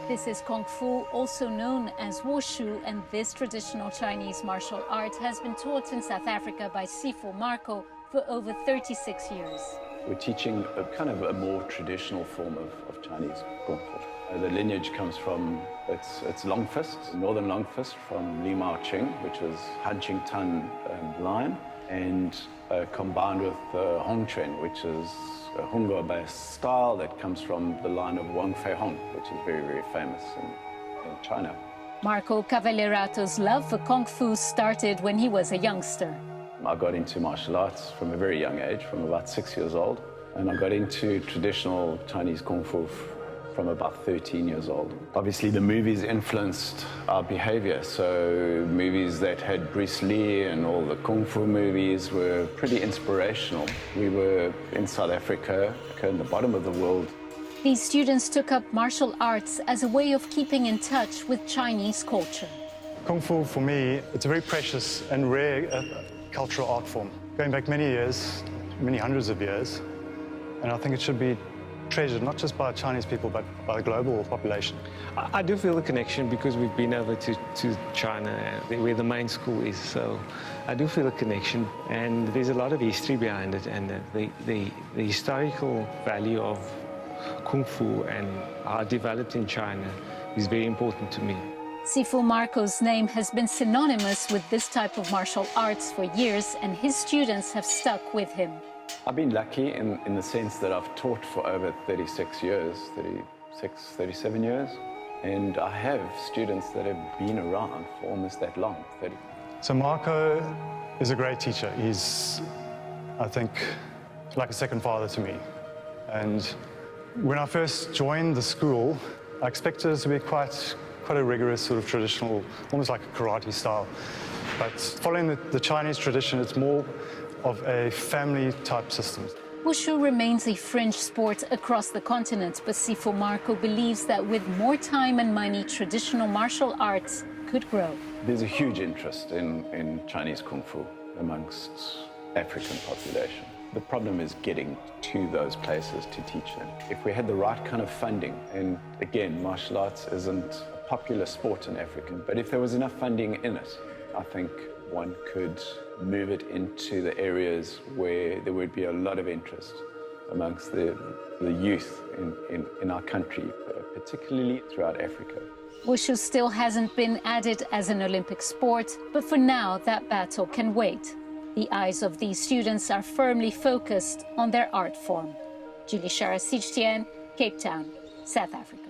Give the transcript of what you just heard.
This is Kung Fu, also known as Wushu, and this traditional Chinese martial art has been taught in South Africa by Sifu Marco for over 36 years. We're teaching a kind of a more traditional form of Chinese Kung Fu. The lineage comes from, it's long fist, northern long fist from Li Mao Ching, which is Han Ching Tan line, and combined with Hong Chuan, which is a Hongguo-based style that comes from the line of Wang Fei Hong, which is very, very famous in China. Marco Kavalieratos' love for Kung Fu started when he was a youngster. I got into martial arts from a very young age, from about 6 years old, and I got into traditional Chinese Kung Fu from about 13 years old. Obviously, the movies influenced our behavior, so movies that had Bruce Lee and all the Kung Fu movies were pretty inspirational. We were in South Africa, in the bottom of the world. These students took up martial arts as a way of keeping in touch with Chinese culture. Kung Fu, for me, it's a very precious and rare cultural art form, going back many years, many hundreds of years, and I think it should be treasured not just by Chinese people but by the global population. I do feel the connection because we've been over to China, where the main school is, so I do feel a connection, and there's a lot of history behind it, and the historical value of Kung Fu and how it developed in China is very important to me. Sifu Marco's name has been synonymous with this type of martial arts for years, and his students have stuck with him. I've been lucky in the sense that I've taught for over 36 years, 37 years, and I have students that have been around for almost that long, 30. So Marco is a great teacher. He's, I think, like a second father to me. And when I first joined the school, I expected it to be quite a rigorous sort of traditional, almost like a karate style. But following the Chinese tradition, it's more of a family-type system. Wushu remains a fringe sport across the continent, but Sifu Marco believes that with more time and money, traditional martial arts could grow. There's a huge interest in Chinese Kung Fu amongst African population. The problem is getting to those places to teach them. If we had the right kind of funding, and again, martial arts isn't a popular sport in Africa, but if there was enough funding in it, I think one could move it into the areas where there would be a lot of interest amongst the youth in our country, particularly throughout Africa. Wushu still hasn't been added as an Olympic sport, but for now that battle can wait. The eyes of these students are firmly focused on their art form. Scheier, CGTN, Cape Town, South Africa.